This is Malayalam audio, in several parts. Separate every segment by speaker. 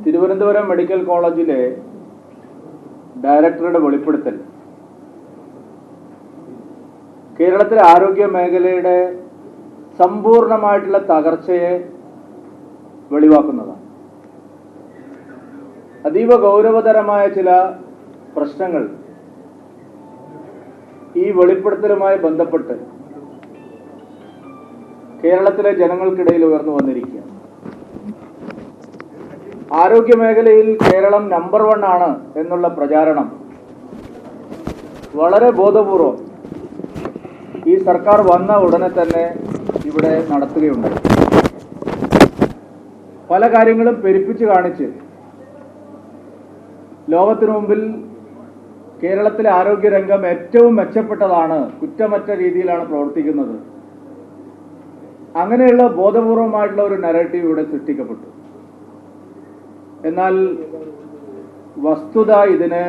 Speaker 1: തിരുവനന്തപുരം മെഡിക്കൽ കോളേജിലെ ഡയറക്ടറുടെ വെളിപ്പെടുത്തൽ കേരളത്തിലെ ആരോഗ്യ മേഖലയുടെ സമ്പൂർണ്ണമായിട്ടുള്ള തകർച്ചയെ വെളിവാക്കുന്നതാണ്. അതീവ ഗൗരവതരമായ ചില പ്രശ്നങ്ങൾ ഈ വെളിപ്പെടുത്തലുമായി ബന്ധപ്പെട്ട് കേരളത്തിലെ ജനങ്ങൾക്കിടയിൽ ഉയർന്നു വന്നിരിക്കുകയാണ്. ആരോഗ്യ മേഖലയിൽ കേരളം നമ്പർ 1 ആണ് എന്നുള്ള പ്രചാരണം വളരെ ബോധപൂർവം ഈ സർക്കാർ വന്ന ഉടനെ തന്നെ ഇവിടെ നടത്തുകയുണ്ടായി. പല കാര്യങ്ങളും പെരുപ്പിച്ച് കാണിച്ച് ലോകത്തിനു മുമ്പിൽ കേരളത്തിലെ ആരോഗ്യരംഗം ഏറ്റവും മെച്ചപ്പെട്ടതാണ്, കുറ്റമറ്റ രീതിയിലാണ് പ്രവർത്തിക്കുന്നത്, അങ്ങനെയുള്ള ബോധപൂർവമായിട്ടുള്ള ഒരു നരേറ്റീവ് ഇവിടെ സൃഷ്ടിക്കപ്പെട്ടു. എന്നാൽ വസ്തുത ഇതിന്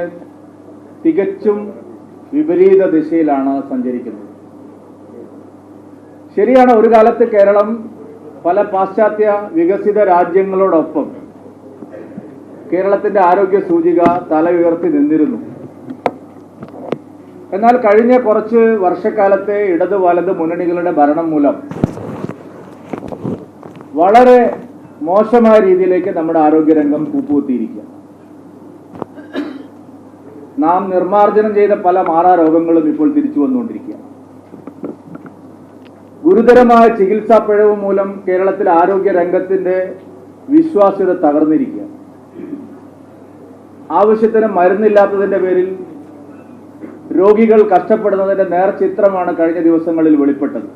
Speaker 1: തികച്ചും വിപരീത ദിശയിലാണ് സഞ്ചരിക്കുന്നത്. ശരിയാണ്, ഒരു കാലത്ത് കേരളം പല പാശ്ചാത്യ വികസിത രാജ്യങ്ങളോടൊപ്പം കേരളത്തിന്റെ ആരോഗ്യ സൂചിക തല ഉയർത്തി നിന്നിരുന്നു. എന്നാൽ കഴിഞ്ഞ കുറച്ച് വർഷക്കാലത്തെ ഇടത് വലത് മുന്നണികളുടെ ഭരണം മൂലം വളരെ മോശമായ രീതിയിലേക്ക് നമ്മുടെ ആരോഗ്യരംഗം കൂപ്പുകുത്തിയിരിക്കുക. നാം നിർമ്മാർജ്ജനം ചെയ്ത പല മാറാരോഗങ്ങളും ഇപ്പോൾ തിരിച്ചു വന്നുകൊണ്ടിരിക്കുക. ഗുരുതരമായ ചികിത്സാ പിഴവ് മൂലം കേരളത്തിലെ ആരോഗ്യ രംഗത്തിന്റെ വിശ്വാസ്യത തകർന്നിരിക്കുക. ആവശ്യത്തിന് മരുന്നില്ലാത്തതിന്റെ പേരിൽ രോഗികൾ കഷ്ടപ്പെടുന്നതിന്റെ നേർചിത്രമാണ് കഴിഞ്ഞ ദിവസങ്ങളിൽ വെളിപ്പെട്ടത്.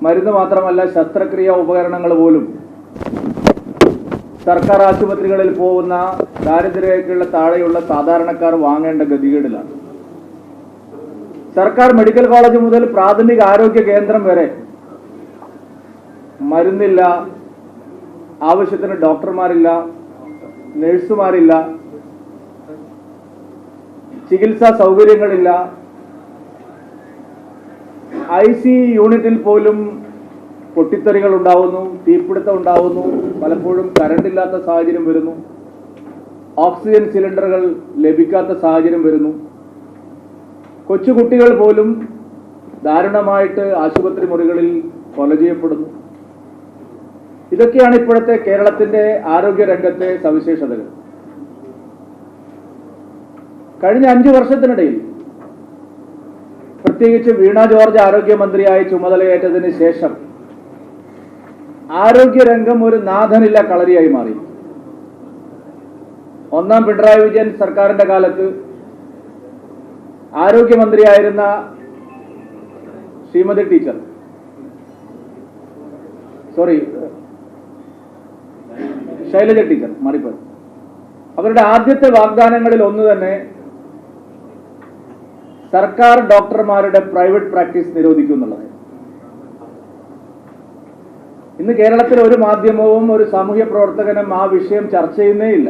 Speaker 1: മരുന്ന് മാത്രമല്ല, ശസ്ത്രക്രിയ ഉപകരണങ്ങൾ പോലും സർക്കാർ ആശുപത്രികളിൽ പോകുന്ന ദാരിദ്ര്യരേഖയുള്ള താഴെയുള്ള സാധാരണക്കാർ വാങ്ങേണ്ട ഗതികേടിലാണ്. സർക്കാർ മെഡിക്കൽ കോളേജ് മുതൽ പ്രാഥമിക ആരോഗ്യ കേന്ദ്രം വരെ മരുന്നില്ല, ആവശ്യത്തിന് ഡോക്ടർമാരില്ല, നഴ്സുമാരില്ല, ചികിത്സാ സൗകര്യങ്ങളില്ല. ICU യൂണിറ്റിൽ പോലും പൊട്ടിത്തെറികൾ ഉണ്ടാവുന്നു, തീപിടുത്തം ഉണ്ടാവുന്നു, പലപ്പോഴും കറണ്ടില്ലാത്ത സാഹചര്യം വരുന്നു, ഓക്സിജൻ സിലിണ്ടറുകൾ ലഭിക്കാത്ത സാഹചര്യം വരുന്നു. കൊച്ചുകുട്ടികൾ പോലും ദാരുണമായിട്ട് ആശുപത്രി മുറികളിൽ കൊല ചെയ്യപ്പെടുന്നു. ഇതൊക്കെയാണ് ഇപ്പോഴത്തെ കേരളത്തിന്റെ ആരോഗ്യ രംഗത്തെ സവിശേഷതകൾ. കഴിഞ്ഞ 5 വർഷത്തിനിടയിൽ, പ്രത്യേകിച്ച് വീണ ജോർജ് ആരോഗ്യമന്ത്രിയായി ചുമതലയേറ്റതിന് ശേഷം ആരോഗ്യരംഗം ഒരു നാഥനില്ല കളരിയായി മാറി. ഒന്നാം പിണറായി വിജയൻ സർക്കാരിന്റെ കാലത്ത് ആരോഗ്യമന്ത്രിയായിരുന്ന ശൈലജ ടീച്ചർ മാറിപ്പോയി. അവരുടെ ആദ്യത്തെ വാഗ്ദാനങ്ങളിൽ ഒന്ന് തന്നെ സർക്കാർ ഡോക്ടർമാരുടെ പ്രൈവറ്റ് പ്രാക്ടീസ് നിരോധിക്കും എന്നുള്ളത്. ഇന്ന് കേരളത്തിൽ ഒരു മാധ്യമവും ഒരു സാമൂഹ്യ പ്രവർത്തകനും ആ വിഷയം ചർച്ച ചെയ്യുന്നേയില്ല.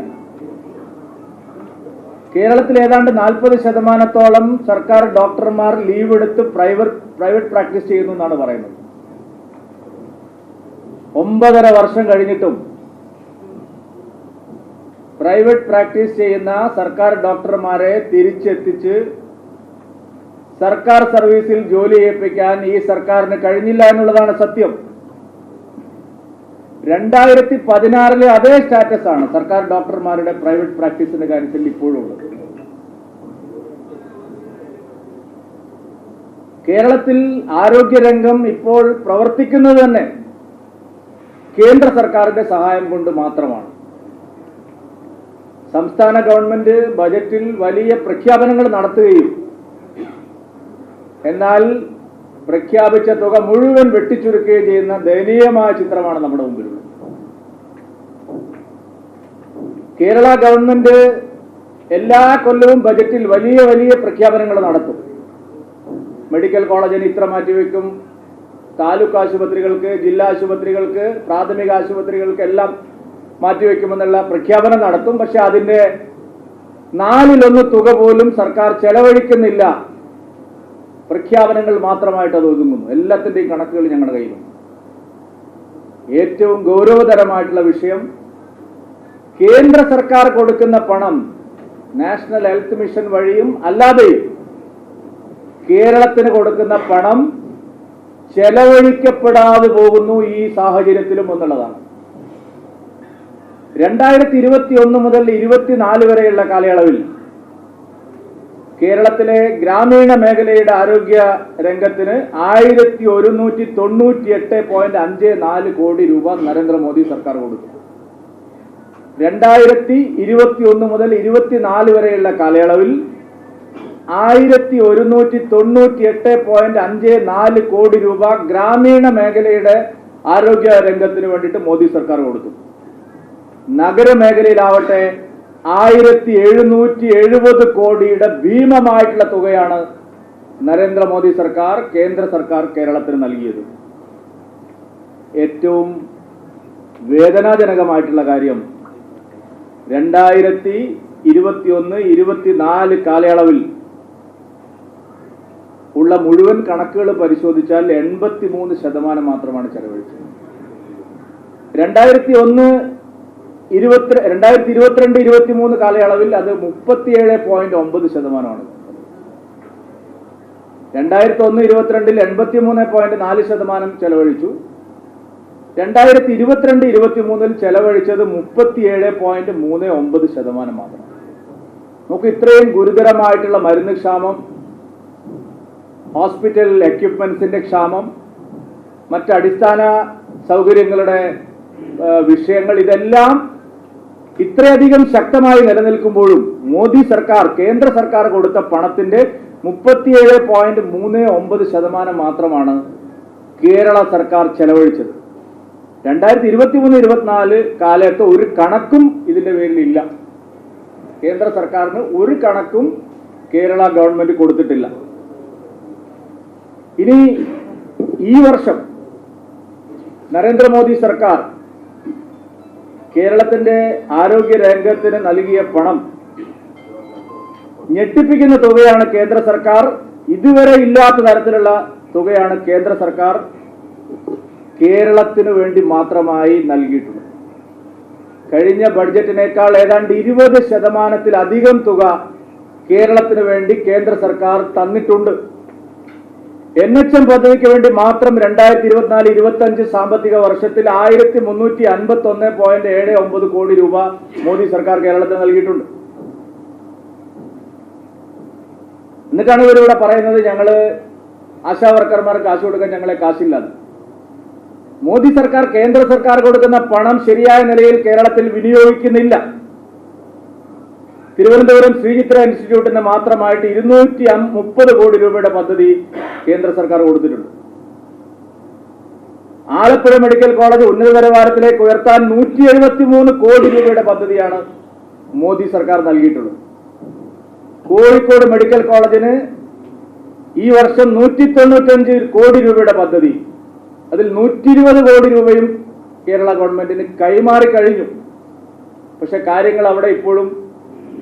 Speaker 1: കേരളത്തിൽ ഏതാണ്ട് 40% സർക്കാർ ഡോക്ടർമാർ ലീവ് എടുത്ത് പ്രൈവറ്റ് പ്രാക്ടീസ് ചെയ്യുന്നു എന്നാണ് പറയുന്നത്. 9.5 വർഷം കഴിഞ്ഞിട്ടും പ്രൈവറ്റ് പ്രാക്ടീസ് ചെയ്യുന്ന സർക്കാർ ഡോക്ടർമാരെ തിരിച്ചെത്തിച്ച് സർക്കാർ സർവീസിൽ ജോലി ചെയ്യിപ്പിക്കാൻ ഈ സർക്കാരിന് കഴിഞ്ഞില്ല എന്നുള്ളതാണ് സത്യം. 2016 അതേ സ്റ്റാറ്റസ് ആണ് സർക്കാർ ഡോക്ടർമാരുടെ പ്രൈവറ്റ് പ്രാക്ടീസിന്റെ കാര്യത്തിൽ ഇപ്പോഴും ഉള്ളത്. കേരളത്തിൽ ആരോഗ്യരംഗം ഇപ്പോൾ പ്രവർത്തിക്കുന്നത് തന്നെ കേന്ദ്ര സർക്കാരിന്റെ സഹായം കൊണ്ട് മാത്രമാണ്. സംസ്ഥാന ഗവൺമെന്റ് ബജറ്റിൽ വലിയ പ്രഖ്യാപനങ്ങൾ നടത്തുകയും എന്നാൽ പ്രഖ്യാപിച്ച തുക മുഴുവൻ വെട്ടിച്ചുരുക്കുകയും ചെയ്യുന്ന ദയനീയമായ ചിത്രമാണ് നമ്മുടെ മുമ്പിലുള്ളത്. കേരള ഗവൺമെന്റ് എല്ലാ കൊല്ലവും ബജറ്റിൽ വലിയ വലിയ പ്രഖ്യാപനങ്ങൾ നടത്തും. മെഡിക്കൽ കോളേജിന് ഇത്ര മാറ്റിവെക്കും, താലൂക്ക് ആശുപത്രികൾക്ക്, ജില്ലാ ആശുപത്രികൾക്ക്, പ്രാഥമിക ആശുപത്രികൾക്ക് എല്ലാം മാറ്റിവെക്കുമെന്നുള്ള പ്രഖ്യാപനം നടത്തും. പക്ഷെ അതിന്റെ 4/1 തുക പോലും സർക്കാർ ചെലവഴിക്കുന്നില്ല. പ്രഖ്യാപനങ്ങൾ മാത്രമായിട്ട് അത് ഒതുങ്ങുന്നു. എല്ലാത്തിന്റെയും കണക്കുകൾ ഞങ്ങളുടെ കയ്യിലുണ്ട്. ഏറ്റവും ഗൗരവതരമായിട്ടുള്ള വിഷയം കേന്ദ്ര സർക്കാർ കൊടുക്കുന്ന പണം നാഷണൽ ഹെൽത്ത് മിഷൻ വഴിയും അല്ലാതെയും കേരളത്തിന് കൊടുക്കുന്ന പണം ചെലവഴിക്കപ്പെടാതെ പോകുന്നു ഈ സാഹചര്യത്തിലും എന്നുള്ളതാണ്. 2021 മുതൽ 24 വരെയുള്ള കാലയളവിൽ കേരളത്തിലെ ഗ്രാമീണ മേഖലയുടെ ആരോഗ്യ രംഗത്തിന് 1198.54 കോടി രൂപ നരേന്ദ്രമോദി സർക്കാർ കൊടുത്തു. 2021 മുതൽ 24 വരെയുള്ള കാലയളവിൽ 1198.54 കോടി രൂപ ഗ്രാമീണ മേഖലയുടെ ആരോഗ്യ രംഗത്തിന് വേണ്ടിയിട്ട് മോദി സർക്കാർ കൊടുത്തു. നഗരമേഖലയിലാവട്ടെ 1770 കോടിയുടെ ഭീമമായിട്ടുള്ള തുകയാണ് നരേന്ദ്രമോദി സർക്കാർ കേന്ദ്ര സർക്കാർ കേരളത്തിന് നൽകിയത്. ഏറ്റവും വേദനാജനകമായിട്ടുള്ള കാര്യം 2021-24 കാലയളവിൽ ഉള്ള മുഴുവൻ കണക്കുകൾ പരിശോധിച്ചാൽ 83% മാത്രമാണ് ചെലവഴിച്ചത്. 2022-23 കാലയളവിൽ അത് 37.9%. 2001-22 83.4% ചെലവഴിച്ചു. 2022-23 ചെലവഴിച്ചത് 37.39% മാത്രം. നമുക്ക് ഇത്രയും ഗുരുതരമായിട്ടുള്ള മരുന്ന് ക്ഷാമം, ഹോസ്പിറ്റൽ എക്യുപ്മെന്റ്സിന്റെ ക്ഷാമം, മറ്റ് അടിസ്ഥാന സൗകര്യങ്ങളുടെ വിഷയങ്ങൾ, ഇതെല്ലാം ഇത്രയധികം ശക്തമായി നിലനിൽക്കുമ്പോഴും മോദി സർക്കാർ കേന്ദ്ര സർക്കാർ കൊടുത്ത പണത്തിന്റെ 37.39% മാത്രമാണ് കേരള സർക്കാർ ചെലവഴിച്ചത്. 2023-24 കാലത്ത് ഒരു കണക്കും ഇതിന്റെ പേരിലില്ല. കേന്ദ്ര സർക്കാരിന് ഒരു കണക്കും കേരള ഗവൺമെന്റ് കൊടുത്തിട്ടില്ല. ഇനി ഈ വർഷം നരേന്ദ്രമോദി സർക്കാർ കേരളത്തിന്റെ ആരോഗ്യ രംഗത്തിന് നൽകിയ പണം ഞെട്ടിപ്പിക്കുന്ന തുകയാണ്. കേന്ദ്ര സർക്കാർ ഇതുവരെ ഇല്ലാത്ത തരത്തിലുള്ള തുകയാണ് കേന്ദ്ര സർക്കാർ കേരളത്തിനു വേണ്ടി മാത്രമായി നൽകിയിട്ടുള്ളത്. കഴിഞ്ഞ ബഡ്ജറ്റിനേക്കാൾ ഏതാണ്ട് 20% തുക കേരളത്തിന് വേണ്ടി കേന്ദ്ര സർക്കാർ തന്നിട്ടുണ്ട്. NHM പദ്ധതിക്ക് വേണ്ടി മാത്രം 2024-25 സാമ്പത്തിക വർഷത്തിൽ 1351.79 കോടി രൂപ മോദി സർക്കാർ കേരളത്തിന് നൽകിയിട്ടുണ്ട്. എന്നിട്ടാണ് ഇവരിവിടെ പറയുന്നത് ഞങ്ങള് ആശാവർക്കർമാർക്ക് കാശ് കൊടുക്കാൻ ഞങ്ങളെ കാശില്ലാതെ. മോദി സർക്കാർ കേന്ദ്ര സർക്കാർ കൊടുക്കുന്ന പണം ശരിയായ നിലയിൽ കേരളത്തിൽ വിനിയോഗിക്കുന്നില്ല. തിരുവനന്തപുരം ശ്രീചിത്ര ഇൻസ്റ്റിറ്റ്യൂട്ടിന് മാത്രമായിട്ട് 230 കോടി രൂപയുടെ പദ്ധതി കേന്ദ്ര സർക്കാർ കൊടുത്തിട്ടുണ്ട്. ആലപ്പുഴ മെഡിക്കൽ കോളേജ് ഉന്നത നിലവാരത്തിലേക്ക് ഉയർത്താൻ 173 കോടി രൂപയുടെ പദ്ധതിയാണ് മോദി സർക്കാർ നൽകിയിട്ടുള്ളത്. കോഴിക്കോട് മെഡിക്കൽ കോളേജിന് ഈ വർഷം 195 കോടി രൂപയുടെ പദ്ധതി, അതിൽ 120 കോടി രൂപയും കേരള ഗവൺമെന്റിന് കൈമാറി കഴിഞ്ഞു. പക്ഷെ കാര്യങ്ങൾ അവിടെ ഇപ്പോഴും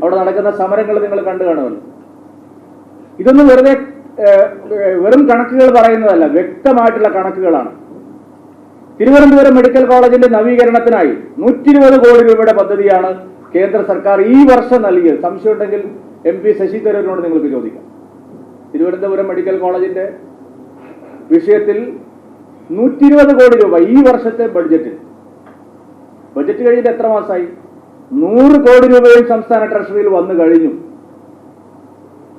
Speaker 1: അവിടെ നടക്കുന്ന സമരങ്ങൾ നിങ്ങൾ കണ്ടു കാണുമല്ലോ. ഇതൊന്നും വെറും കണക്കുകൾ പറയുന്നതല്ല, വ്യക്തമായിട്ടുള്ള കണക്കുകളാണ്. തിരുവനന്തപുരം മെഡിക്കൽ കോളേജിന്റെ നവീകരണത്തിനായി 120 കോടി രൂപയുടെ പദ്ധതിയാണ് കേന്ദ്ര സർക്കാർ ഈ വർഷം നൽകിയത്. സംശയമുണ്ടെങ്കിൽ MP ശശി തരൂരിനോട് നിങ്ങൾക്ക് ചോദിക്കാം. തിരുവനന്തപുരം മെഡിക്കൽ കോളേജിന്റെ വിഷയത്തിൽ 120 കോടി രൂപ ഈ വർഷത്തെ ബഡ്ജറ്റ് കഴിഞ്ഞിട്ട് എത്ര മാസമായി? 100 കോടി രൂപയും സംസ്ഥാന ട്രഷറിയിൽ വന്നു കഴിഞ്ഞു.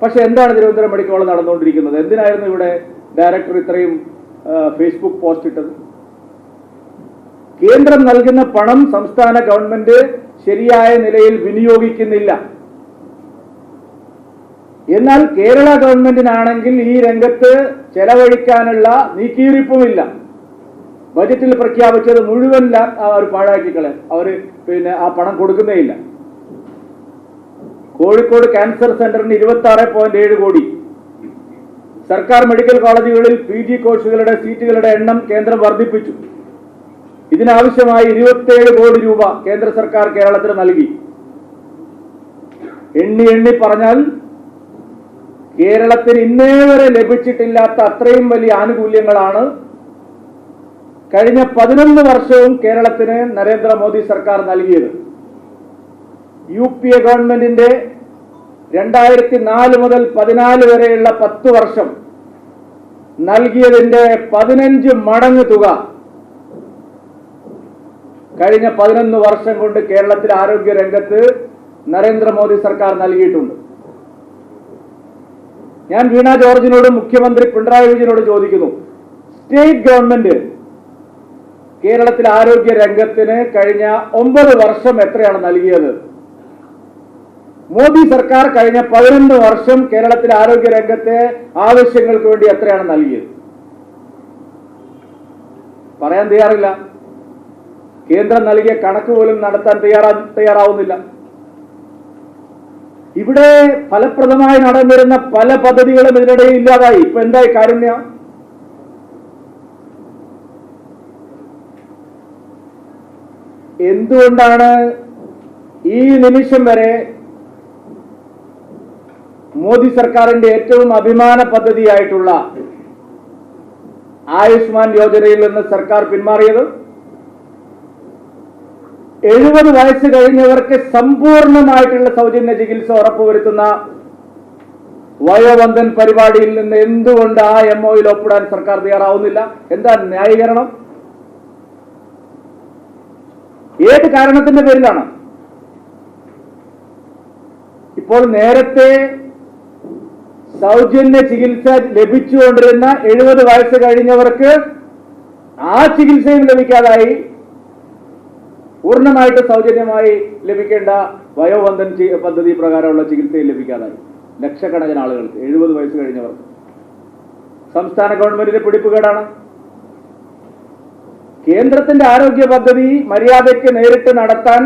Speaker 1: പക്ഷെ എന്താണ് തിരുവനന്തപുരം മെഡിക്കൽ കോളേജ് നടന്നുകൊണ്ടിരിക്കുന്നത്? എന്തിനായിരുന്നു ഇവിടെ ഡയറക്ടർ ഇത്രയും ഫേസ്ബുക്ക് പോസ്റ്റ് ഇട്ടത്? കേന്ദ്രം നൽകുന്ന പണം സംസ്ഥാന ഗവൺമെന്റ് ശരിയായ നിലയിൽ വിനിയോഗിക്കുന്നില്ല. എന്നാൽ കേരള ഗവൺമെന്റിനാണെങ്കിൽ ഈ രംഗത്ത് ചെലവഴിക്കാനുള്ള നീക്കിയിരിപ്പുമില്ല. ബജറ്റിൽ പ്രഖ്യാപിച്ചത് മുഴുവൻ അവർ പാഴാക്കിക്കളെ, അവർ ആ പണം കൊടുക്കുന്നേയില്ല. കോഴിക്കോട് ക്യാൻസർ സെന്ററിന് 26.7 കോടി, സർക്കാർ മെഡിക്കൽ കോളേജുകളിൽ PG കോഴ്സുകളുടെ സീറ്റുകളുടെ എണ്ണം കേന്ദ്രം വർദ്ധിപ്പിച്ചു. ഇതിനാവശ്യമായി 27 കോടി രൂപ കേന്ദ്ര സർക്കാർ കേരളത്തിന് നൽകി. എണ്ണി പറഞ്ഞാൽ കേരളത്തിന് ഇന്നേ വരെ ലഭിച്ചിട്ടില്ലാത്ത അത്രയും വലിയ ആനുകൂല്യങ്ങളാണ് കഴിഞ്ഞ 11 വർഷവും കേരളത്തിന് നരേന്ദ്രമോദി സർക്കാർ നൽകിയത്. UPA ഗവൺമെന്റിന്റെ 2004 മുതൽ 14 വരെയുള്ള 10 വർഷം നൽകിയതിന്റെ 15 മടങ്ങ് തുക കഴിഞ്ഞ 11 വർഷം കൊണ്ട് കേരളത്തിലെ ആരോഗ്യ രംഗത്ത് നരേന്ദ്രമോദി സർക്കാർ നൽകിയിട്ടുണ്ട്. ഞാൻ വീണ ജോർജിനോട് മുഖ്യമന്ത്രി പിണറായി വിജയനോട് ചോദിക്കുന്നു, സ്റ്റേറ്റ് ഗവൺമെന്റ് കേരളത്തിലെ ആരോഗ്യ രംഗത്തിന് കഴിഞ്ഞ 9 വർഷം എത്രയാണ് നൽകിയത്? മോദി സർക്കാർ കഴിഞ്ഞ 11 വർഷം കേരളത്തിലെ ആരോഗ്യ രംഗത്തെ ആവശ്യങ്ങൾക്ക് വേണ്ടി എത്രയാണ് നൽകിയത്? പറയാൻ തയ്യാറില്ല. കേന്ദ്രം നൽകിയ കണക്ക് പോലും നടത്താൻ തയ്യാറാവുന്നില്ല. ഇവിടെ ഫലപ്രദമായി നടന്നിരുന്ന പല പദ്ധതികളും ഇതിനിടയിൽ ഇല്ലാതായി. ഇപ്പൊ എന്തായി? കാരുണ്യ. എന്തുകൊണ്ടാണ് ഈ നിമിഷം വരെ മോദി സർക്കാരിന്റെ ഏറ്റവും അഭിമാന പദ്ധതിയായിട്ടുള്ള ആയുഷ്മാൻ യോജനയിൽ നിന്ന് സർക്കാർ പിന്മാറിയത്? 70 വയസ്സ് കഴിഞ്ഞവർക്ക് സമ്പൂർണമായിട്ടുള്ള സൗജന്യ ചികിത്സ ഉറപ്പുവരുത്തുന്ന വയോവന്ദൻ പരിപാടിയിൽ നിന്ന് എന്തുകൊണ്ട് ആ MOയിൽ ഒപ്പിടാൻ സർക്കാർ തയ്യാറാവുന്നില്ല? എന്താ ന്യായീകരണം? ഏത് കാരണത്തിന്റെ പേരിലാണ്? ഇപ്പോൾ നേരത്തെ സൗജന്യ ചികിത്സ ലഭിച്ചുകൊണ്ടിരുന്ന 70 വയസ്സ് കഴിഞ്ഞവർക്ക് ആ ചികിത്സയും ലഭിക്കാതായി. പൂർണ്ണമായിട്ട് സൗജന്യമായി ലഭിക്കേണ്ട വയോവന്ദൻ പദ്ധതി പ്രകാരമുള്ള ചികിത്സയും ലഭിക്കാതായി. ലക്ഷക്കണക്കിന് ആളുകൾക്ക് 70 വയസ്സ് കഴിഞ്ഞവർക്ക്. സംസ്ഥാന ഗവൺമെന്റിന്റെ പിടിപ്പുകേടാണ്. കേന്ദ്രത്തിന്റെ ആരോഗ്യ പദ്ധതി മര്യാദയ്ക്ക് നേരിട്ട് നടത്താൻ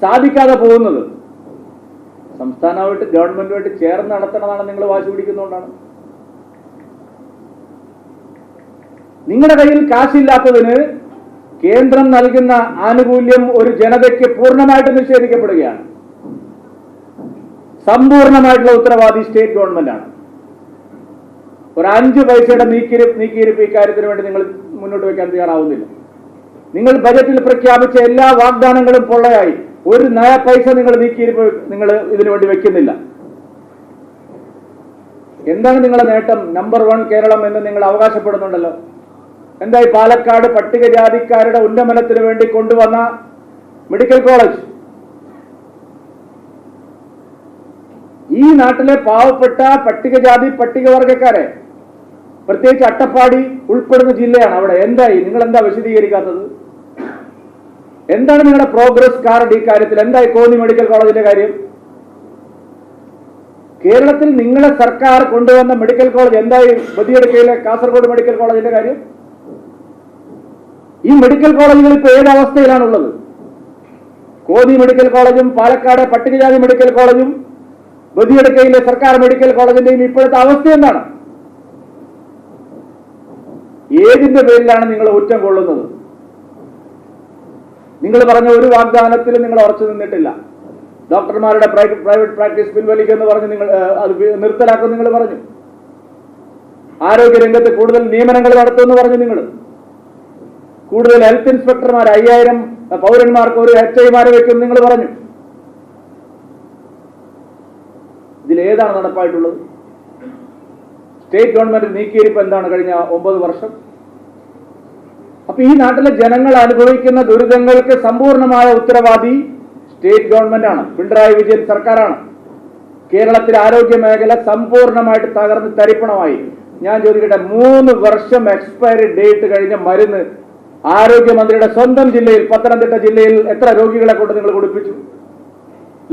Speaker 1: സാധിക്കാതെ പോകുന്നത് സംസ്ഥാനമായിട്ട് ഗവൺമെന്റുമായിട്ട് ചേർന്ന് നടത്തണമെന്നാണ് നിങ്ങൾ വാശി പിടിക്കുന്നതുകൊണ്ടാണ്. നിങ്ങളുടെ കയ്യിൽ കാശില്ലാത്തതിന് കേന്ദ്രം നൽകുന്ന ആനുകൂല്യം ഒരു ജനതയ്ക്ക് പൂർണ്ണമായിട്ട് നിഷേധിക്കപ്പെടുകയാണ്. സമ്പൂർണമായിട്ടുള്ള ഉത്തരവാദി സ്റ്റേറ്റ് ഗവൺമെന്റാണ്. ഒരു 5 പൈസയുടെ നീക്കിയിരിപ്പ് ഇക്കാര്യത്തിന് വേണ്ടി നിങ്ങൾ മുന്നോട്ട് വയ്ക്കാൻ തയ്യാറാവുന്നില്ല. നിങ്ങൾ ബജറ്റിൽ പ്രഖ്യാപിച്ച എല്ലാ വാഗ്ദാനങ്ങളും പൊള്ളയായി. ഒരു നയ പൈസ നിങ്ങൾ നീക്കിയിരിപ്പ് നിങ്ങൾ ഇതിനു വേണ്ടി വെക്കുന്നില്ല. എന്താണ് നിങ്ങളുടെ നേട്ടം? നമ്പർ 1 കേരളം എന്ന് നിങ്ങൾ അവകാശപ്പെടുന്നുണ്ടല്ലോ. എന്തായി? പാലക്കാട് പട്ടികജാതിക്കാരുടെ ഉന്നമനത്തിന് വേണ്ടി കൊണ്ടുവന്ന മെഡിക്കൽ കോളേജ് ഈ നാട്ടിലെ പാവപ്പെട്ട പട്ടികജാതി പട്ടികവർഗക്കാരെ, പ്രത്യേകിച്ച് അട്ടപ്പാടി ഉൾപ്പെടുന്ന ജില്ലയാണ്. അവിടെ എന്തായി? നിങ്ങൾ എന്താ വിശദീകരിക്കാത്തത്? എന്താണ് നിങ്ങളുടെ പ്രോഗ്രസ് കാർഡ് ഈ കാര്യത്തിൽ? എന്തായി കോന്നി മെഡിക്കൽ കോളേജിന്റെ കാര്യം? കേരളത്തിൽ നിങ്ങളെ സർക്കാർ കൊണ്ടുവന്ന മെഡിക്കൽ കോളേജ് എന്തായി? ബദിയടുക്കയിലെ കാസർഗോഡ് മെഡിക്കൽ കോളേജിന്റെ കാര്യം? ഈ മെഡിക്കൽ കോളേജുകൾ ഇപ്പോൾ ഏത് അവസ്ഥയിലാണുള്ളത്? കോന്നി മെഡിക്കൽ കോളേജും പാലക്കാട് പട്ടികജാതി മെഡിക്കൽ കോളേജും ബദിയടുക്കയിലെ സർക്കാർ മെഡിക്കൽ കോളേജിന്റെയും ഇപ്പോഴത്തെ അവസ്ഥ എന്താണ്? ഏതിന്റെ പേരിലാണ് നിങ്ങൾ കുറ്റം കൊള്ളുന്നത്? നിങ്ങൾ പറഞ്ഞ ഒരു വാഗ്ദാനത്തിലും നിങ്ങൾ ഉറച്ചു നിന്നിട്ടില്ല. ഡോക്ടർമാരുടെ പ്രൈവറ്റ് പ്രാക്ടീസ് പിൻവലിക്കുമെന്ന് പറഞ്ഞ് നിങ്ങൾ അത് നിർത്തലാക്കും നിങ്ങൾ പറഞ്ഞു. ആരോഗ്യ രംഗത്ത് കൂടുതൽ നിയമനങ്ങൾ നടത്തുമെന്ന് പറഞ്ഞു നിങ്ങൾ. കൂടുതൽ ഹെൽത്ത് ഇൻസ്പെക്ടർമാർ 5000 പൗരന്മാർക്ക് ഒരു HIമാരെ വെക്കും നിങ്ങൾ പറഞ്ഞു. ഇതിലേതാണ് നടപ്പായിട്ടുള്ളത്? സ്റ്റേറ്റ് ഗവൺമെന്റ് നീക്കിയിരിപ്പ് എന്താണ് കഴിഞ്ഞ 9 വർഷം? അപ്പൊ ഈ നാട്ടിലെ ജനങ്ങൾ അനുഭവിക്കുന്ന ദുരിതങ്ങൾക്ക് സമ്പൂർണമായ ഉത്തരവാദി സ്റ്റേറ്റ് ഗവൺമെന്റ് ആണ്, പിണറായി വിജയൻ സർക്കാരാണ്. കേരളത്തിലെ ആരോഗ്യ മേഖല സമ്പൂർണമായിട്ട് തകർന്ന് തരിപ്പണമായി. ഞാൻ ചോദിക്കട്ടെ, 3 വർഷം എക്സ്പയറി ഡേറ്റ് കഴിഞ്ഞ മരുന്ന് ആരോഗ്യമന്ത്രിയുടെ സ്വന്തം ജില്ലയിൽ പത്തനംതിട്ട ജില്ലയിൽ എത്ര രോഗികളെ കൊണ്ട് നിങ്ങൾ കുടിപ്പിച്ചു?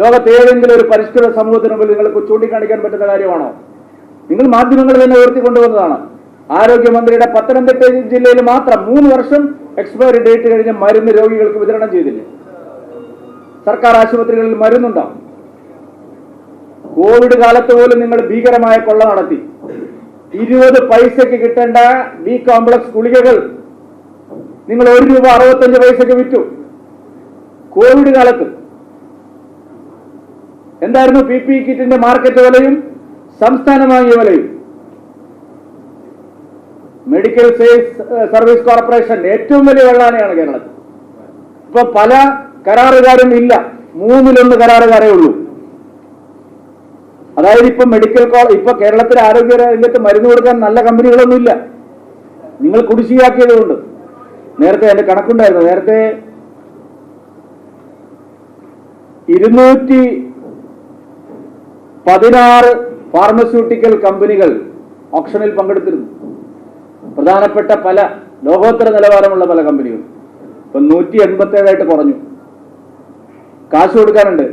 Speaker 1: ലോകത്ത് ഏതെങ്കിലും ഒരു പരിഷ്കൃത സമൂഹത്തിന് മുമ്പിൽ നിങ്ങൾക്ക് ചൂണ്ടിക്കാണിക്കാൻ പറ്റുന്ന കാര്യമാണോ? നിങ്ങൾ മാധ്യമങ്ങൾ തന്നെ ഉയർത്തിക്കൊണ്ടുവന്നതാണ്. ആരോഗ്യമന്ത്രിയുടെ പത്തനംതിട്ട ജില്ലയിൽ മാത്രം 3 വർഷം എക്സ്പയറി ഡേറ്റ് കഴിഞ്ഞ മരുന്ന് രോഗികൾക്ക് വിതരണം ചെയ്തില്ലേ? സർക്കാർ ആശുപത്രികളിൽ മരുന്നുണ്ടാവും. കോവിഡ് കാലത്ത് പോലും നിങ്ങൾ ഭീകരമായ കൊള്ള നടത്തി. 20 പൈസയ്ക്ക് കിട്ടേണ്ട ബി കോംപ്ലക്സ് ഗുളികകൾ നിങ്ങൾ ₹1.65 വിറ്റു. കോവിഡ് കാലത്ത് എന്തായിരുന്നു PPE കിറ്റിന്റെ മാർക്കറ്റ് വിലയും സംസ്ഥാനം വാങ്ങിയ വിലയും? മെഡിക്കൽ സെയിൽസ് സർവീസ് കോർപ്പറേഷൻ ഏറ്റവും വലിയ വെള്ളാനയാണ് കേരളത്തിൽ. ഇപ്പൊ പല കരാറുകാരും ഇല്ല. മൂന്നിലൊന്ന് കരാറുകാരേ ഉള്ളൂ. അതായത് ഇപ്പൊ മെഡിക്കൽ കോളേജ്, ഇപ്പൊ കേരളത്തിലെ ആരോഗ്യ രംഗത്ത് മരുന്ന് കൊടുക്കാൻ നല്ല കമ്പനികളൊന്നുമില്ല. നിങ്ങൾ കുടിശ്ശികയാക്കിയതുകൊണ്ട്. നേരത്തെ എന്റെ കണക്കുണ്ടായിരുന്നു, നേരത്തെ 216 ഫാർമസ്യൂട്ടിക്കൽ കമ്പനികൾ ഓപ്ഷനിൽ പങ്കെടുത്തിരുന്നു. പ്രധാനപ്പെട്ട പല ലോകോത്തര നിലവാരമുള്ള പല കമ്പനികൾ. ഇപ്പൊ 187 കുറഞ്ഞു. കാശ് കൊടുക്കാനുണ്ട്,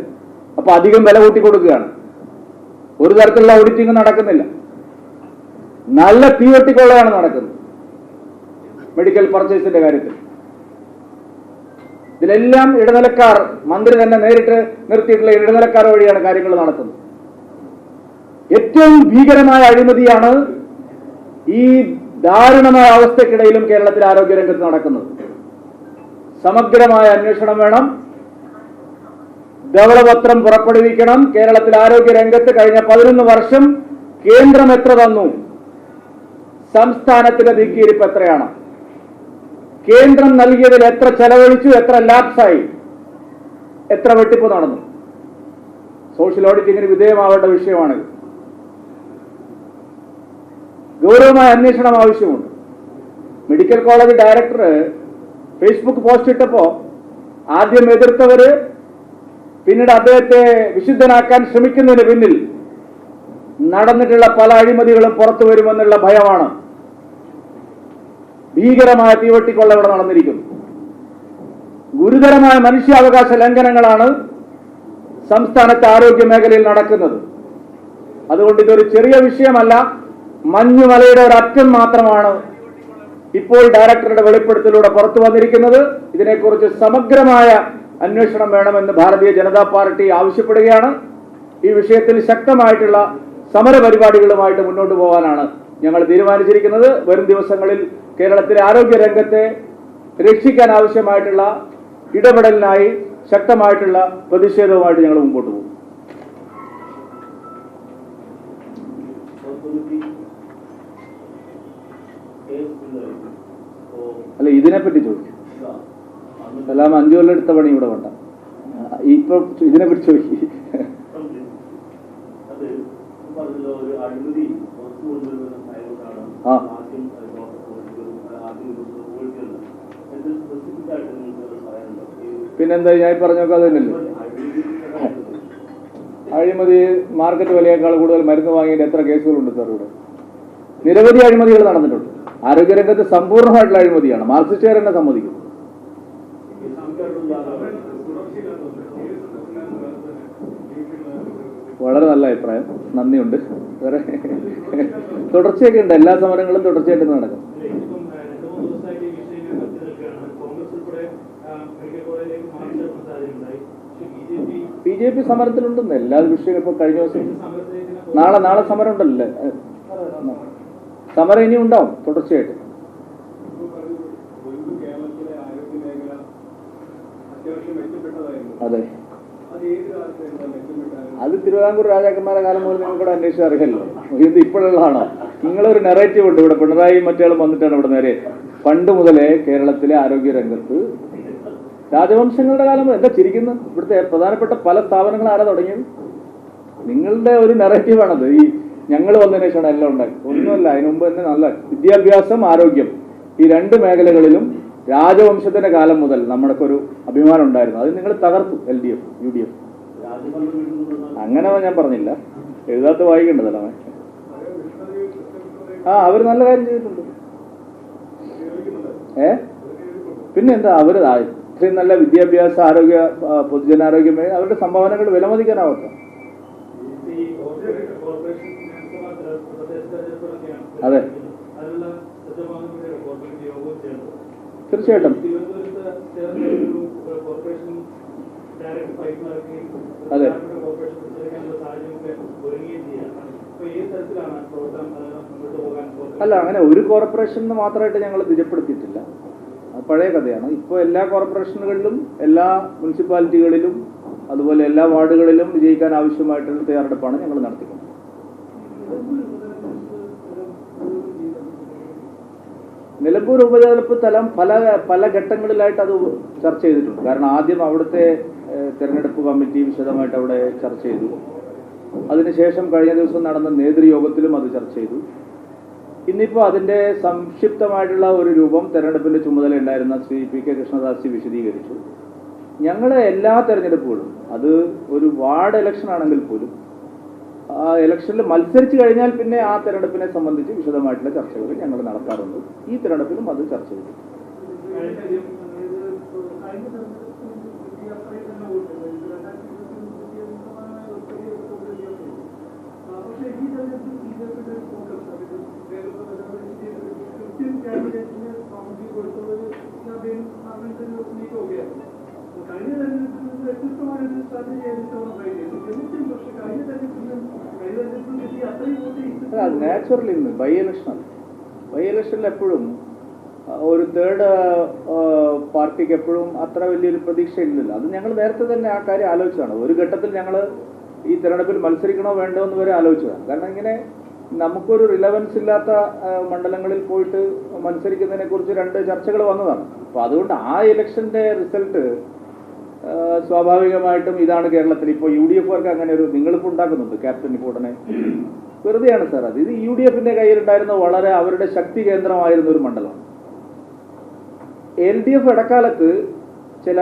Speaker 1: അപ്പൊ അധികം വില കൂട്ടി കൊടുക്കുകയാണ്. ഒരു തരത്തിലുള്ള ഓഡിറ്റിംഗ് നടക്കുന്നില്ല. നല്ല തീവെട്ടിക്കൊള്ളയാണ് നടക്കുന്നത് മെഡിക്കൽ പർച്ചേസിന്റെ കാര്യത്തിൽ. ഇതിലെല്ലാം ഇടനിലക്കാർ, മന്ത്രി തന്നെ നേരിട്ട് നിർത്തിയിട്ടുള്ള ഇടനിലക്കാർ വഴിയാണ് കാര്യങ്ങൾ നടത്തുന്നത്. ഏറ്റവും ഭീകരമായ അഴിമതിയാണ് ഈ ദാരുണമായ അവസ്ഥയ്ക്കിടയിലും കേരളത്തിലെ ആരോഗ്യരംഗത്ത് നടക്കുന്നത്. സമഗ്രമായ അന്വേഷണം വേണം, ധവളപത്രം പുറപ്പെടുവിക്കണം. കേരളത്തിലെ ആരോഗ്യ രംഗത്ത് കഴിഞ്ഞ 11 വർഷം കേന്ദ്രം എത്ര തന്നു, സംസ്ഥാനത്തിന്റെ നീക്കിയിരിപ്പ് എത്രയാണ്, കേന്ദ്രം നൽകിയതിൽ എത്ര ചെലവഴിച്ചു, എത്ര ലാപ്സായി, എത്ര വെട്ടിപ്പ് നടന്നു. സോഷ്യൽ ഓഡിറ്റിങ്ങിന് വിധേയമാവേണ്ട വിഷയമാണ്. ഗൗരവമായ അന്വേഷണം ആവശ്യമുണ്ട്. Medical college director Facebook post ഇട്ടപ്പോ ആദ്യം എതിർത്തവര് പിന്നീട് അദ്ദേഹത്തെ വിശുദ്ധനാക്കാൻ ശ്രമിക്കുന്നതിന് പിന്നിൽ നടന്നിട്ടുള്ള പല അഴിമതികളും പുറത്തു വരുമെന്നുള്ള ഭയമാണ്. ഭീകരമായ തീവെട്ടിക്കൊള്ള ഇവിടെ നടന്നിരിക്കുന്നു. ഗുരുതരമായ മനുഷ്യാവകാശ ലംഘനങ്ങളാണ് സംസ്ഥാനത്തെ ആരോഗ്യ മേഖലയിൽ നടക്കുന്നത്. അതുകൊണ്ട് ഇതൊരു ചെറിയ വിഷയമല്ല, മഞ്ഞുമലയുടെ ഒരറ്റം മാത്രമാണ് ഇപ്പോൾ ഡയറക്ടറുടെ വെളിപ്പെടുത്തലിലൂടെ പുറത്തു വന്നിരിക്കുന്നത്. ഇതിനെക്കുറിച്ച് സമഗ്രമായ അന്വേഷണം വേണമെന്ന് ഭാരതീയ ജനതാ പാർട്ടി ആവശ്യപ്പെടുകയാണ്. ഈ വിഷയത്തിൽ ശക്തമായിട്ടുള്ള സമരപരിപാടികളുമായിട്ട് മുന്നോട്ട് പോകാനാണ് ഞങ്ങൾ തീരുമാനിച്ചിരിക്കുന്നത്. വരും ദിവസങ്ങളിൽ കേരളത്തിലെ ആരോഗ്യ രംഗത്തെ രക്ഷിക്കാൻ ആവശ്യമായിട്ടുള്ള ഇടപെടലിനായി ശക്തമായിട്ടുള്ള പ്രതിഷേധവുമായിട്ട് ഞങ്ങൾ മുമ്പോട്ട് പോകും. അല്ല, ഇതിനെപ്പറ്റി ചോദിക്കും. എല്ലാം 5 കൊല്ലം എടുത്ത പണി ഇവിടെ വേണ്ട. ഇപ്പൊ ഇതിനെപ്പറ്റി ചോദിക്കും. ആ, പിന്നെന്താ ഞാൻ പറഞ്ഞൊക്കെ അത് തന്നെയല്ലേ. അഴിമതി മാർക്കറ്റ് വിലയേക്കാൾ കൂടുതൽ മരുന്ന് വാങ്ങിയിട്ട് എത്ര കേസുകളുണ്ട് സാർ ഇവിടെ? നിരവധി അഴിമതികൾ നടന്നിട്ടുണ്ട്. ആരോഗ്യരംഗത്ത് സമ്പൂർണ്ണമായിട്ടുള്ള അഴിമതിയാണ്. മാർക്സിസ്റ്റുകാർ തന്നെ സമ്മതിക്കും. വളരെ നല്ല അഭിപ്രായം, നന്ദിയുണ്ട്. വേറെ തുടർച്ചയൊക്കെ ഉണ്ട്, എല്ലാ സമരങ്ങളും തുടർച്ചയായിട്ട് നടക്കും. BJP സമരത്തിലുണ്ടെന്ന് എല്ലാ വിഷയവും. ഇപ്പൊ കഴിഞ്ഞ ദിവസം നാളെ സമരം ഉണ്ടല്ലേ? സമരം ഇനി ഉണ്ടാവും തുടർച്ചയായിട്ട്. അതെ, അത് തിരുവിതാംകൂർ രാജാക്കന്മാരുടെ കാലം മുതൽ നിങ്ങൾക്കൂടെ അന്വേഷിച്ച് അറിയാമല്ലോ. ഇത് ഇപ്പോഴുള്ളതാണോ? നിങ്ങളൊരു നെറേറ്റീവ് ഉണ്ട് ഇവിടെ. പിണറായി മറ്റേയാളും വന്നിട്ടാണ് ഇവിടെ നേരെ. പണ്ട് മുതലേ കേരളത്തിലെ ആരോഗ്യ രംഗത്ത് രാജവംശങ്ങളുടെ കാലം മുതൽ എന്താ ചിരിക്കുന്നു? ഇവിടുത്തെ പ്രധാനപ്പെട്ട പല സ്ഥാപനങ്ങൾ ആരാ തുടങ്ങിയത്? നിങ്ങളുടെ ഒരു നെറേറ്റീവാണത്. ഈ ഞങ്ങൾ വന്നതിന് ശേഷമാണ് എല്ലാം ഉണ്ടാക്കി. ഒന്നുമല്ല, അതിനു മുമ്പ് തന്നെ നല്ല വിദ്യാഭ്യാസം, ആരോഗ്യം, ഈ 2 മേഖലകളിലും രാജവംശത്തിന്റെ കാലം മുതൽ നമ്മുടെയൊക്കെ ഒരു അഭിമാനം ഉണ്ടായിരുന്നു. അത് നിങ്ങൾ തകർത്തു. LDF, UDF. അങ്ങനെ ഞാൻ പറഞ്ഞില്ല, എഴുതാത്ത വായിക്കേണ്ടതല്ല. അവർ നല്ല കാര്യം ചെയ്തിട്ടുണ്ട്. പിന്നെ എന്താ, അവർ ഇത്രയും നല്ല വിദ്യാഭ്യാസ, ആരോഗ്യ, പൊതുജനാരോഗ്യം, അവരുടെ സംഭാവനകൾ വിലമതിക്കാനാവത്ത. അതെ, തീർച്ചയായിട്ടും. അതെ, അല്ല, അങ്ങനെ ഒരു കോർപ്പറേഷന് മാത്രമായിട്ട് ഞങ്ങൾ നിജപ്പെടുത്തിയിട്ടില്ല. പഴയ കഥയാണ്. ഇപ്പോൾ എല്ലാ കോർപ്പറേഷനുകളിലും, എല്ലാ മുനിസിപ്പാലിറ്റികളിലും, അതുപോലെ എല്ലാ വാർഡുകളിലും വിജയിക്കാൻ ആവശ്യമായിട്ടുള്ള തയ്യാറെടുപ്പാണ് ഞങ്ങൾ നടത്തിക്കുന്നത്. നിലമ്പൂർ ഉപതെരഞ്ഞെടുപ്പ് തലം പല ഘട്ടങ്ങളിലായിട്ട് അത് ചർച്ച ചെയ്തിട്ടുണ്ട്. കാരണം ആദ്യം അവിടുത്തെ തെരഞ്ഞെടുപ്പ് കമ്മിറ്റി വിശദമായിട്ട് അവിടെ ചർച്ച ചെയ്തു. അതിനുശേഷം കഴിഞ്ഞ ദിവസം നടന്ന നേതൃയോഗത്തിലും അത് ചർച്ച ചെയ്തു. ഇന്നിപ്പോൾ അതിൻ്റെ സംക്ഷിപ്തമായിട്ടുള്ള ഒരു രൂപം തെരഞ്ഞെടുപ്പിൻ്റെ ചുമതല ഉണ്ടായിരുന്ന ശ്രീ പി കെ കൃഷ്ണദാസ് വിശദീകരിച്ചു. ഞങ്ങളുടെ എല്ലാ തെരഞ്ഞെടുപ്പുകളും, അത് ഒരു വാർഡ് ഇലക്ഷൻ ആണെങ്കിൽ പോലും, ആ ഇലക്ഷനിൽ മത്സരിച്ച് കഴിഞ്ഞാൽ പിന്നെ ആ തെരഞ്ഞെടുപ്പിനെ സംബന്ധിച്ച് വിശദമായിട്ടുള്ള ചർച്ചകൾ ഞങ്ങൾ നടത്താറുണ്ട്. ഈ തെരഞ്ഞെടുപ്പിലും അത് ചർച്ച ചെയ്തു. നാച്ചുറലി ഇന്ന് ബൈ ഇലക്ഷനിൽ എപ്പോഴും ഒരു തേർഡ് പാർട്ടിക്ക് എപ്പോഴും അത്ര വലിയൊരു പ്രതീക്ഷ ഇല്ലല്ലോ. അത് ഞങ്ങൾ നേരത്തെ തന്നെ ആ കാര്യം ആലോചിച്ചതാണ്. ഒരു ഘട്ടത്തിൽ ഞങ്ങൾ ഈ തെരഞ്ഞെടുപ്പിൽ മത്സരിക്കണോ വേണ്ടോ എന്ന് വരെ ആലോചിച്ചതാണ്. കാരണം ഇങ്ങനെ നമുക്കൊരു റിലവൻസ് ഇല്ലാത്ത മണ്ഡലങ്ങളിൽ പോയിട്ട് മത്സരിക്കുന്നതിനെ കുറിച്ച് 2 ചർച്ചകൾ വന്നതാണ്. അപ്പോൾ അതുകൊണ്ട് ആ ഇലക്ഷൻ്റെ റിസൾട്ട് സ്വാഭാവികമായിട്ടും ഇതാണ് കേരളത്തിൽ. ഇപ്പോൾ UDF അങ്ങനെ ഒരു നിങ്ങളിപ്പോൾ ഉണ്ടാക്കുന്നുണ്ട് ക്യാപ്റ്റൻ ഇപ്പോൾ ഉടനെ, വെറുതെയാണ് സാർ. ഇത് UDF കയ്യിലുണ്ടായിരുന്ന വളരെ അവരുടെ ശക്തി കേന്ദ്രമായിരുന്ന ഒരു മണ്ഡലമാണ്. LDF ഇടക്കാലത്ത് ചില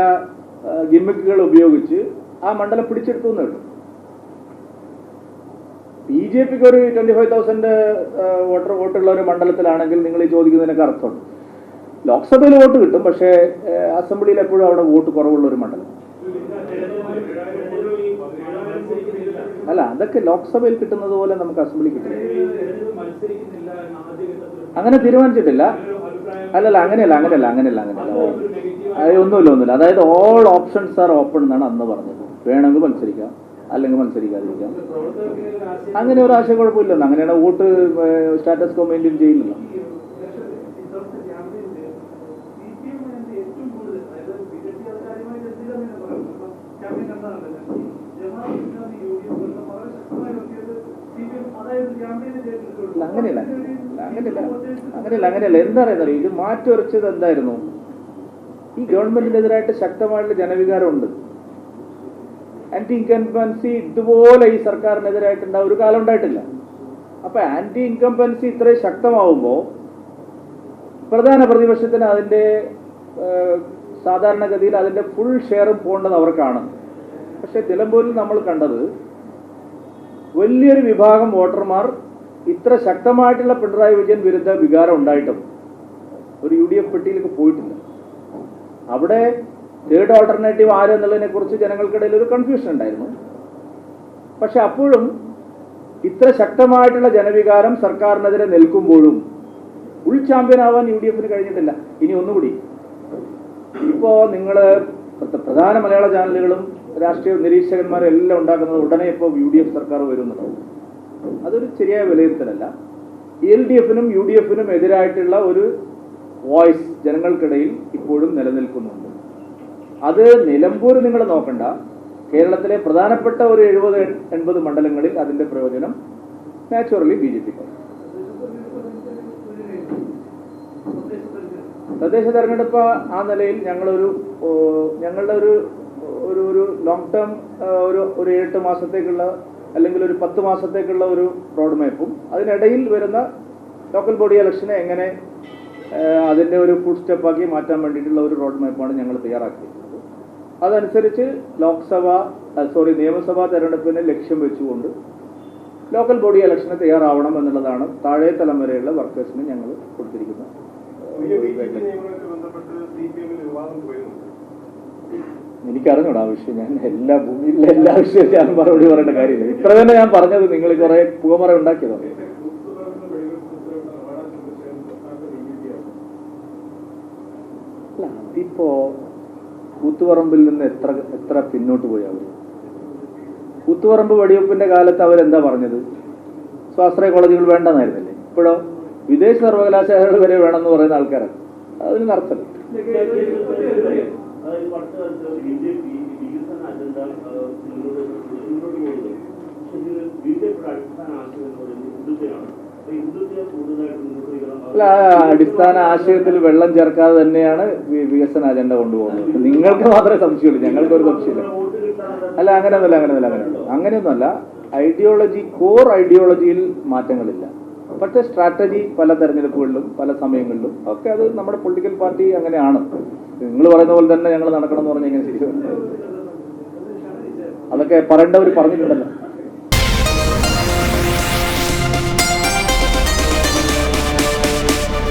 Speaker 1: ഗിമ്മിക്കുകൾ ഉപയോഗിച്ച് ആ മണ്ഡലം പിടിച്ചെടുത്തു എന്നേ ഉള്ളൂ. BJPക്ക് ഒരു 25,000 വോട്ടുള്ള ഒരു മണ്ഡലത്തിലാണെങ്കിൽ നിങ്ങൾ ഈ ചോദിക്കുന്നതിനൊക്കെ അർത്ഥമുണ്ട്. ലോക്സഭയിൽ വോട്ട് കിട്ടും, പക്ഷേ അസംബ്ലിയിൽ എപ്പോഴും അവിടെ വോട്ട് കുറവുള്ള ഒരു മണ്ഡലം അല്ല. അതൊക്കെ ലോക്സഭയിൽ കിട്ടുന്നത് പോലെ നമുക്ക് അസംബ്ലി കിട്ടില്ല. അങ്ങനെ തീരുമാനിച്ചിട്ടില്ല. അല്ലല്ല, അങ്ങനെയല്ല. ഒന്നുമില്ല. അതായത് ഓൾ ഓപ്ഷൻസ് ആർ ഓപ്പൺ എന്നാണ് അന്ന് പറഞ്ഞത്. വേണമെങ്കിൽ മത്സരിക്കാം, അല്ലെങ്കിൽ മത്സരിക്കാതിരിക്കാം. അങ്ങനെ ഒരു ആശയം കുഴപ്പമില്ലെന്ന്. അങ്ങനെയാണ് വോട്ട് സ്റ്റാറ്റസ് കോ മെയിൻറ്റെയിൻ ചെയ്യുന്നില്ല. അങ്ങനെയല്ല. എന്താ പറയുന്നത്, ഇത് മാറ്റിവരച്ചത് എന്തായിരുന്നു? ഈ ഗവൺമെന്റിനെതിരായിട്ട് ശക്തമായിട്ടുള്ള ജനവികാരമുണ്ട്. ആന്റി ഇൻകംബൻസി ഇതുപോലെ ഈ സർക്കാരിനെതിരായിട്ടുണ്ടായ ഒരു കാലം ഉണ്ടായിട്ടില്ല. അപ്പൊ ആന്റി ഇൻകംബൻസി ഇത്രയും ശക്തമാവുമ്പോൾ പ്രധാന പ്രതിപക്ഷത്തിന് അതിൻ്റെ സാധാരണഗതിയിൽ അതിൻ്റെ ഫുൾ ഷെയറും പോകേണ്ടത് അവർക്കാണ്. പക്ഷെ നിലമ്പൂരിൽ നമ്മൾ കണ്ടത് വലിയൊരു വിഭാഗം വോട്ടർമാർ ഇത്ര ശക്തമായിട്ടുള്ള പിണറായി വിജയൻ വിരുദ്ധ വികാരം ഉണ്ടായിട്ടും ഒരു UDF പെട്ടിയിലേക്ക് പോയിട്ടില്ല. അവിടെ തേർഡ് ഓൾട്ടർനേറ്റീവ് ആര് എന്നുള്ളതിനെ കുറിച്ച് ജനങ്ങൾക്കിടയിൽ ഒരു കൺഫ്യൂഷൻ ഉണ്ടായിരുന്നു. പക്ഷെ അപ്പോഴും ഇത്ര ശക്തമായിട്ടുള്ള ജനവികാരം സർക്കാരിനെതിരെ നിൽക്കുമ്പോഴും ഫുൾ ചാമ്പ്യൻ ആവാൻ UDFന് കഴിഞ്ഞിട്ടില്ല. ഇനി ഒന്നുകൂടി, ഇപ്പോൾ നിങ്ങൾ പ്രധാന മലയാള ചാനലുകളും രാഷ്ട്രീയ നിരീക്ഷകന്മാരും എല്ലാം ഉണ്ടാക്കുന്നത് ഉടനെ ഇപ്പോൾ UDF സർക്കാർ വരുന്നുണ്ടാവും. അതൊരു ശരിയായ വിലയിരുത്തലല്ല. LDFനും UDFനും എതിരായിട്ടുള്ള ഒരു വോയിസ് ജനങ്ങൾക്കിടയിൽ ഇപ്പോഴും നിലനിൽക്കുന്നുണ്ട്. അത് നിലമ്പൂർ നിങ്ങൾ നോക്കണ്ട, കേരളത്തിലെ പ്രധാനപ്പെട്ട ഒരു 70-80 മണ്ഡലങ്ങളിൽ അതിൻ്റെ പ്രയോജനം നാച്ചുറലി BJPക്കാണ്. തദ്ദേശ തെരഞ്ഞെടുപ്പ് ആ നിലയിൽ ഞങ്ങളുടെ ഒരു ലോങ് ടേം ഒരു 8 മാസത്തേക്കുള്ള അല്ലെങ്കിൽ ഒരു 10 മാസത്തേക്കുള്ള ഒരു റോഡ് മാപ്പും അതിനിടയിൽ വരുന്ന ലോക്കൽ ബോഡി ഇലക്ഷനെ എങ്ങനെ അതിൻ്റെ ഒരു ഫുഡ് സ്റ്റെപ്പാക്കി മാറ്റാൻ വേണ്ടിയിട്ടുള്ള ഒരു റോഡ് മാപ്പാണ് ഞങ്ങൾ തയ്യാറാക്കിയിട്ടുള്ളത്. അതനുസരിച്ച് നിയമസഭാ തെരഞ്ഞെടുപ്പിനെ ലക്ഷ്യം വെച്ചുകൊണ്ട് ലോക്കൽ ബോഡി ഇലക്ഷന് തയ്യാറാവണം എന്നുള്ളതാണ് താഴെ തലം വരെയുള്ള വർക്കേഴ്സിന് ഞങ്ങൾ കൊടുത്തിരിക്കുന്നത്. എനിക്കറിഞ്ഞൂടാ ആ വിഷയം. ഞാൻ എല്ലാ വിഷയവും ഞാൻ മറുപടി പറയേണ്ട കാര്യമില്ല. ഇത്ര തന്നെ ഞാൻ പറഞ്ഞത്. നിങ്ങൾ കുറെ പുകമറ ഉണ്ടാക്കിയതോ? അല്ല, അതിപ്പോ കൂത്തുപറമ്പിൽ നിന്ന് എത്ര പിന്നോട്ട് പോയി അവർ. കൂത്തുപറമ്പ് വെടിവെപ്പിന്റെ കാലത്ത് അവരെന്താ പറഞ്ഞത്? സ്വാശ്രയ കോളേജുകൾ വേണ്ടെന്നായിരുന്നില്ലേ? ഇപ്പോഴോ വിദേശ സർവകലാശാലകൾ വരെ വേണമെന്ന് പറയുന്ന ആൾക്കാരാണ്. അതിന് അർത്ഥം അല്ല, അടിസ്ഥാന ആശയത്തിൽ വെള്ളം ചേർക്കാതെ തന്നെയാണ് വികസന അജണ്ട കൊണ്ടുപോകുന്നത്. നിങ്ങൾക്ക് മാത്രമേ സംശയമുള്ളൂ, ഞങ്ങൾക്കൊരു സംശയമില്ല. അല്ല, അങ്ങനെയൊന്നുമല്ല. ഐഡിയോളജി, കോർ ഐഡിയോളജിയിൽ മാറ്റങ്ങളില്ല. പക്ഷേ സ്ട്രാറ്റജി പല തെരഞ്ഞെടുപ്പുകളിലും പല സമയങ്ങളിലും ഒക്കെ അത് നമ്മുടെ പൊളിറ്റിക്കൽ പാർട്ടി അങ്ങനെയാണ്. നിങ്ങൾ പറയുന്ന പോലെ തന്നെ ഞങ്ങൾ നടക്കണം എന്ന് പറഞ്ഞാൽ ഇങ്ങനെ ശരിക്കും അതൊക്കെ പറയേണ്ടവർ പറഞ്ഞിട്ടുണ്ടല്ലോ.